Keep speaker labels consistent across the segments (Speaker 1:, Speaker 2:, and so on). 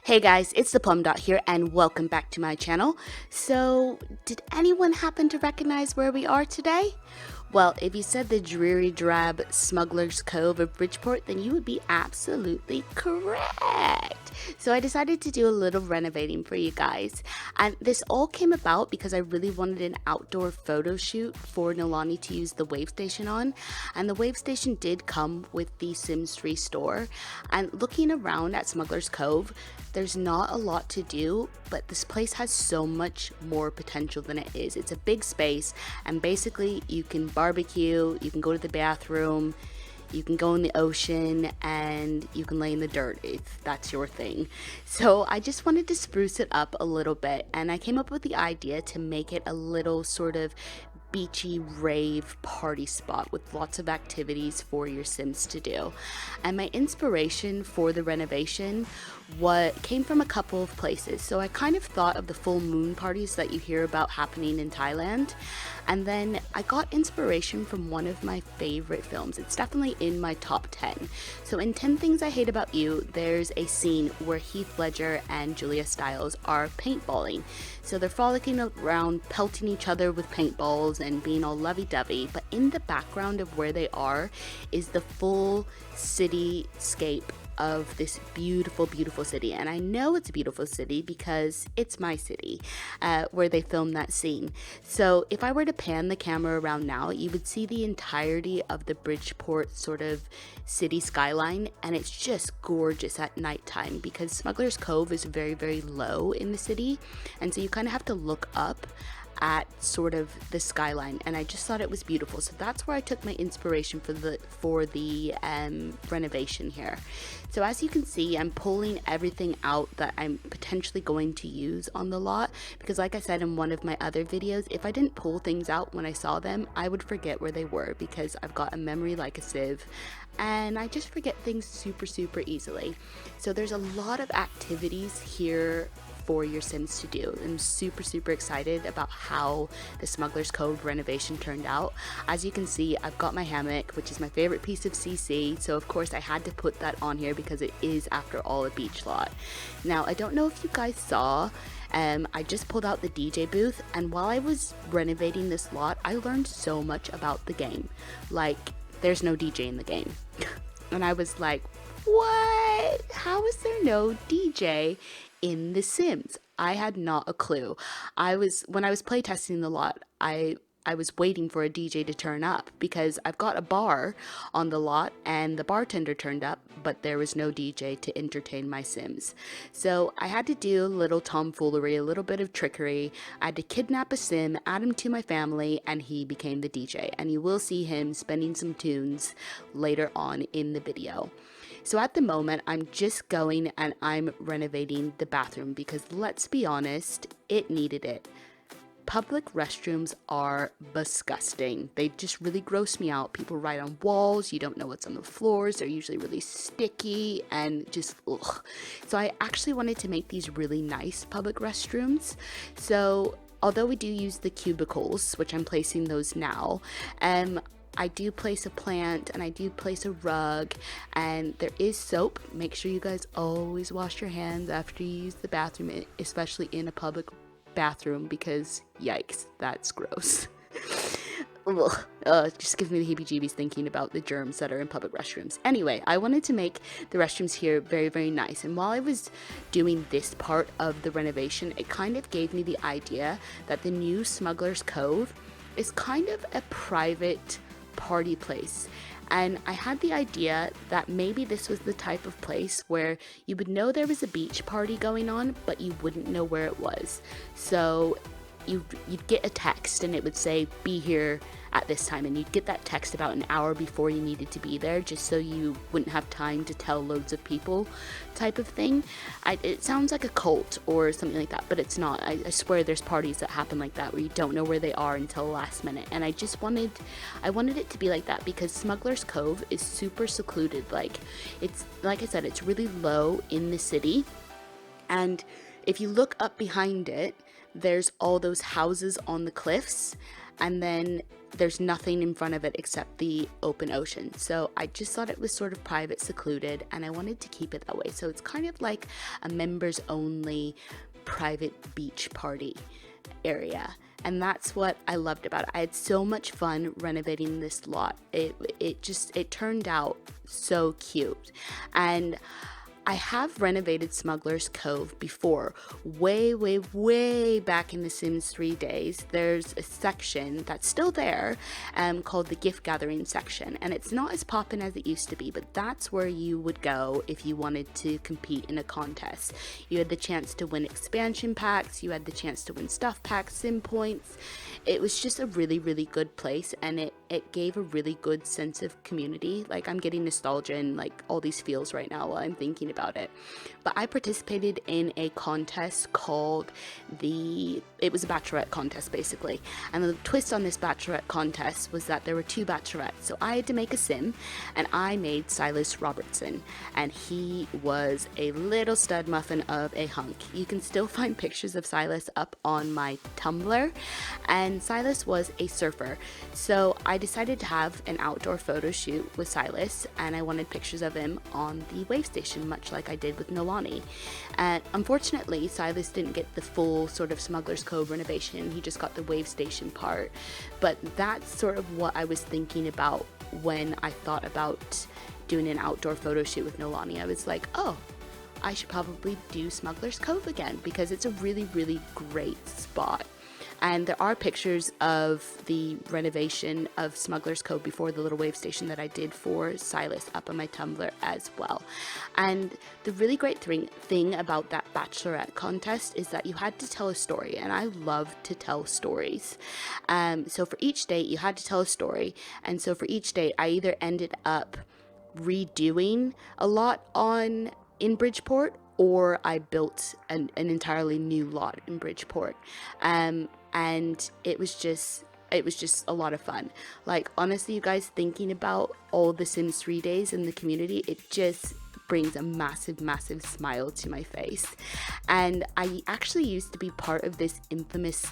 Speaker 1: Hey guys, it's the Plum Dot here and welcome back to my channel. So, did anyone happen to recognize where we are today? Well, if you said the dreary drab Smuggler's Cove of Bridgeport, then you would be absolutely correct. So I decided to do a little renovating for you guys. And this all came about because I really wanted an outdoor photo shoot for Nolani to use the wave station on. And the wave station did come with the Sims 3 store. And looking around at Smuggler's Cove, there's not a lot to do, but this place has so much more potential than it is. It's a big space, and basically you can barbecue, you can go to the bathroom, you can go in the ocean, and you can lay in the dirt if that's your thing. So I just wanted to spruce it up a little bit, and I came up with the idea to make it a little sort of beachy rave party spot with lots of activities for your Sims to do. And my inspiration for the renovation came from a couple of places. So I kind of thought of the full moon parties that you hear about happening in Thailand, and then I got inspiration from one of my favorite films. It's definitely in my top 10. So in 10 Things I Hate About You, there's a scene where Heath Ledger and Julia Stiles are paintballing. So they're frolicking around, pelting each other with paintballs and being all lovey-dovey, but in the background of where they are is the full cityscape of this beautiful, beautiful city. And I know it's a beautiful city because it's my city where they filmed that scene. So if I were to pan the camera around now, you would see the entirety of the Bridgeport sort of city skyline, and it's just gorgeous at nighttime because Smuggler's Cove is very, very low in the city, and so you kind of have to look up at sort of the skyline, and I just thought it was beautiful. So that's where I took my inspiration for the renovation here. So as you can see, I'm pulling everything out that I'm potentially going to use on the lot, because like I said in one of my other videos, if I didn't pull things out when I saw them, I would forget where they were because I've got a memory like a sieve, and I just forget things super easily. So there's a lot of activities here for your Sims to do. I'm super excited about how the Smuggler's Cove renovation turned out. As you can see, I've got my hammock, which is my favorite piece of CC, so of course I had to put that on here because it is, after all, a beach lot. Now, I don't know if you guys saw, I just pulled out the DJ booth, and while I was renovating this lot, I learned so much about the game. Like, there's no DJ in the game. And I was like, what? How is there no DJ in The Sims? I had not a clue. When I was playtesting the lot, I was waiting for a DJ to turn up because I've got a bar on the lot and the bartender turned up, but there was no DJ to entertain my Sims. So I had to do a little tomfoolery, a little bit of trickery. I had to kidnap a Sim, add him to my family, and he became the DJ. And you will see him spinning some tunes later on in the video. So at the moment, I'm just going and I'm renovating the bathroom because let's be honest, it needed it. Public restrooms are disgusting. They just really gross me out. People write on walls, you don't know what's on the floors, they're usually really sticky and just ugh. So I actually wanted to make these really nice public restrooms. So although we do use the cubicles, which I'm placing those now, I do place a plant and I do place a rug, and there is soap. Make sure you guys always wash your hands after you use the bathroom, especially in a public bathroom, because yikes, that's gross. It just gives me the heebie-jeebies thinking about the germs that are in public restrooms. Anyway, I wanted to make the restrooms here very nice, and while I was doing this part of the renovation, it kind of gave me the idea that the new Smuggler's Cove is kind of a private party place. And I had the idea that maybe this was the type of place where you would know there was a beach party going on, but you wouldn't know where it was. So you'd get a text and it would say, be here at this time, and you'd get that text about an hour before you needed to be there, just so you wouldn't have time to tell loads of people type of thing. It sounds like a cult or something like that, but it's not. I swear there's parties that happen like that where you don't know where they are until the last minute, and I wanted it to be like that because Smuggler's Cove is super secluded. Like I said, it's really low in the city, and if you look up behind it, there's all those houses on the cliffs, and then there's nothing in front of it except the open ocean. So I just thought it was sort of private, secluded, and I wanted to keep it that way. So it's kind of like a members only private beach party area. And that's what I loved about it. I had so much fun renovating this lot. It turned out so cute. And I have renovated Smuggler's Cove before, way back in the Sims 3 days. There's a section that's still there called the gift gathering section, and it's not as poppin' as it used to be, but that's where you would go if you wanted to compete in a contest. You had the chance to win expansion packs, you had the chance to win stuff packs, sim points. It was just a really good place, and it gave a really good sense of community. Like, I'm getting nostalgia and like all these feels right now while I'm thinking about it. But I participated in a contest called it was a bachelorette contest basically. And the twist on this bachelorette contest was that there were 2 bachelorettes. So I had to make a sim, and I made Silas Robertson, and he was a little stud muffin of a hunk. You can still find pictures of Silas up on my Tumblr, and Silas was a surfer. So I decided to have an outdoor photo shoot with Silas, and I wanted pictures of him on the wave station, much like I did with Nolani. And unfortunately, Silas didn't get the full sort of Smuggler's Cove renovation. He just got the wave station part. But that's sort of what I was thinking about when I thought about doing an outdoor photo shoot with Nolani. I was like, oh, I should probably do Smuggler's Cove again, because it's a really great spot. And there are pictures of the renovation of Smuggler's Cove before the little wave station that I did for Silas up on my Tumblr as well. And the really great thing about that bachelorette contest is that you had to tell a story, and I love to tell stories. So for each date, you had to tell a story, and so for each date, I either ended up redoing a lot in Bridgeport, or I built an entirely new lot in Bridgeport. And it was just a lot of fun. Like, honestly, you guys, thinking about all the Sims 3 days in the community, it just brings a massive smile to my face. And I actually used to be part of this infamous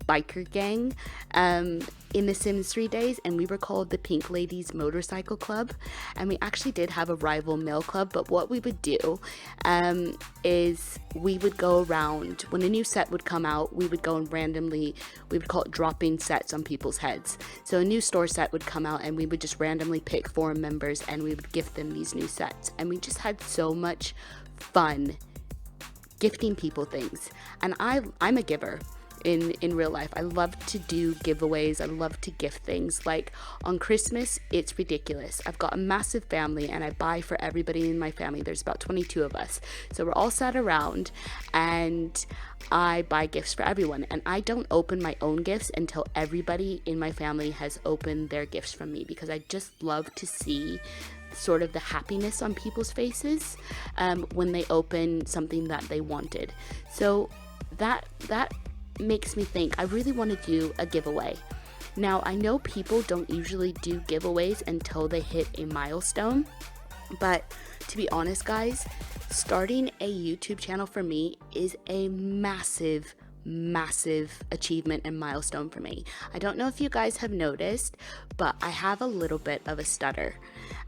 Speaker 1: biker gang in the Sims 3 days, and we were called the Pink Ladies Motorcycle Club, and we actually did have a rival male club. But what we would do is we would go around when a new set would come out. We would go and randomly, we would call it dropping sets on people's heads. So a new store set would come out, and we would just randomly pick forum members, and we would gift them these new sets, and we just had so much fun gifting people things. And I'm a giver. In real life, I love to do giveaways. I love to gift things. Like on Christmas, it's ridiculous. I've got a massive family, and I buy for everybody in my family. There's about 22 of us, so we're all sat around, and I buy gifts for everyone. And I don't open my own gifts until everybody in my family has opened their gifts from me, because I just love to see sort of the happiness on people's faces when they open something that they wanted. So that makes me think I really want to do a giveaway. Now, I know people don't usually do giveaways until they hit a milestone, but to be honest, guys, starting a YouTube channel for me is a massive achievement and milestone for me. I don't know if you guys have noticed, but I have a little bit of a stutter,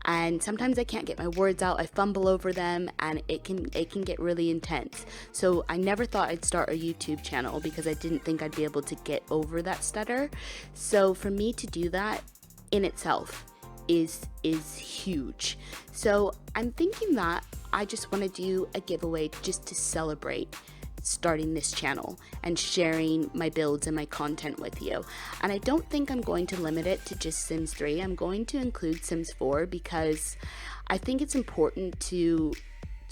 Speaker 1: and sometimes I can't get my words out. I fumble over them, and it can get really intense. So I never thought I'd start a YouTube channel because I didn't think I'd be able to get over that stutter. So for me to do that in itself is huge. So I'm thinking that I just want to do a giveaway just to celebrate starting this channel and sharing my builds and my content with you. And I don't think I'm going to limit it to just Sims 3. I'm going to include Sims 4, because I think it's important to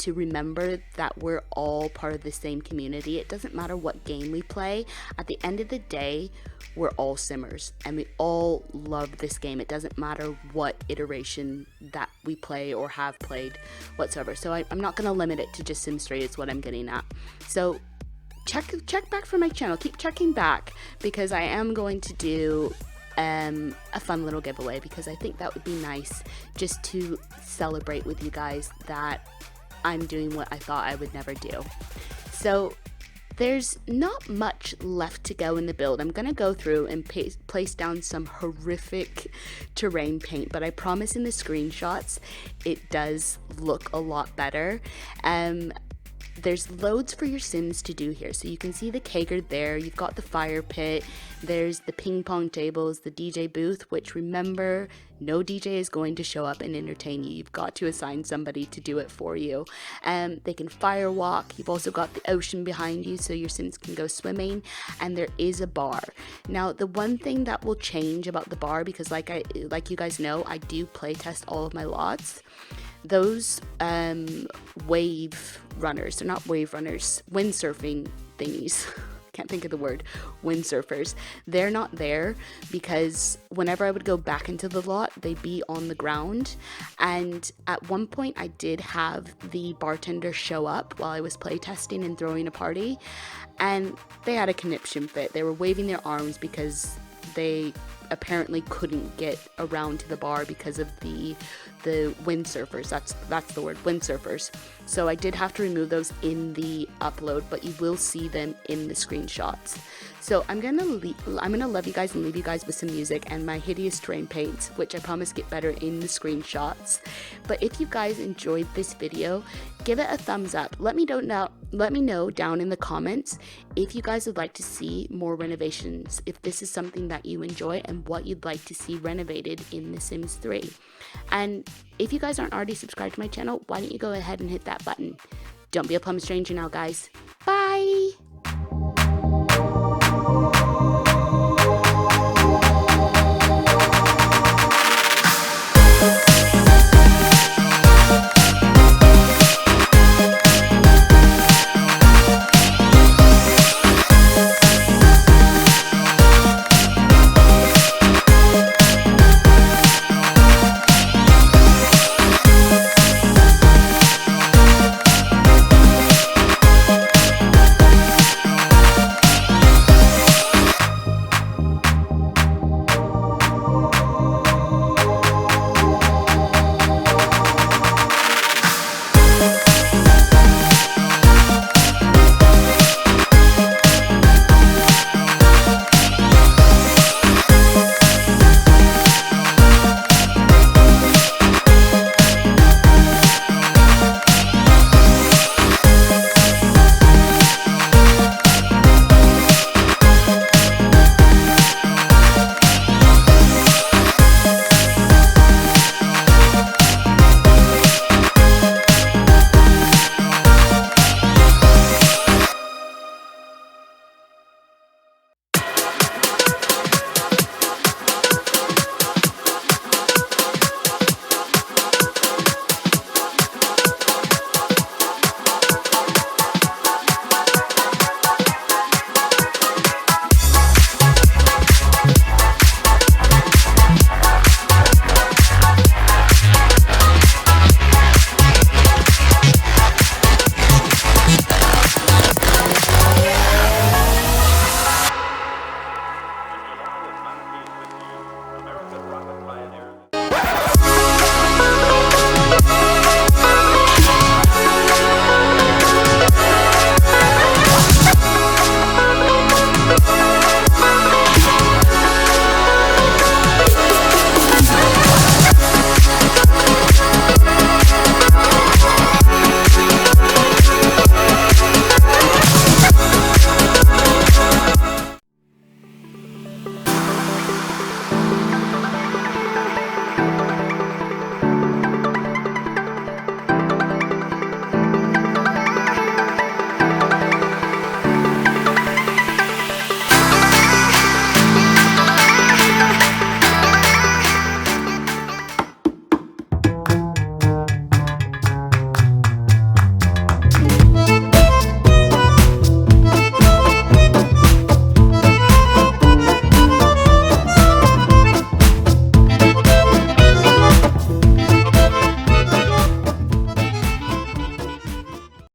Speaker 1: remember that we're all part of the same community. It doesn't matter what game we play. At the end of the day, we're all Simmers, and we all love this game. It doesn't matter what iteration that we play or have played whatsoever. So I'm not going to limit it to just Sims 3 is what I'm getting at. So check back for my channel. Keep checking back, because I am going to do a fun little giveaway, because I think that would be nice just to celebrate with you guys that I'm doing what I thought I would never do. So There's not much left to go in the build. I'm going to go through and place down some horrific terrain paint, but I promise in the screenshots it does look a lot better. There's loads for your Sims to do here. So you can see the kegger there, you've got the fire pit, there's the ping pong tables, the DJ booth, which remember, no DJ is going to show up and entertain you. You've got to assign somebody to do it for you. They can fire walk. You've also got the ocean behind you so your Sims can go swimming, and there is a bar. Now, the one thing that will change about the bar, because like you guys know, I do play test all of my lots. Those wave runners, they're not wave runners, windsurfing thingies. Can't think of the word, windsurfers. They're not there because whenever I would go back into the lot, they'd be on the ground. And at one point I did have the bartender show up while I was playtesting and throwing a party, and they had a conniption fit. They were waving their arms because they apparently couldn't get around to the bar because of the windsurfers. That's the word, windsurfers. So I did have to remove those in the upload, but you will see them in the screenshots. So I'm gonna love you guys and leave you guys with some music and my hideous terrain paints, which I promise get better in the screenshots. But if you guys enjoyed this video, give it a thumbs up. Let me know down in the comments if you guys would like to see more renovations, if this is something that you enjoy and what you'd like to see renovated in The Sims 3. And if you guys aren't already subscribed to my channel, why don't you go ahead and hit that button. Don't be a plum stranger now, guys. Bye!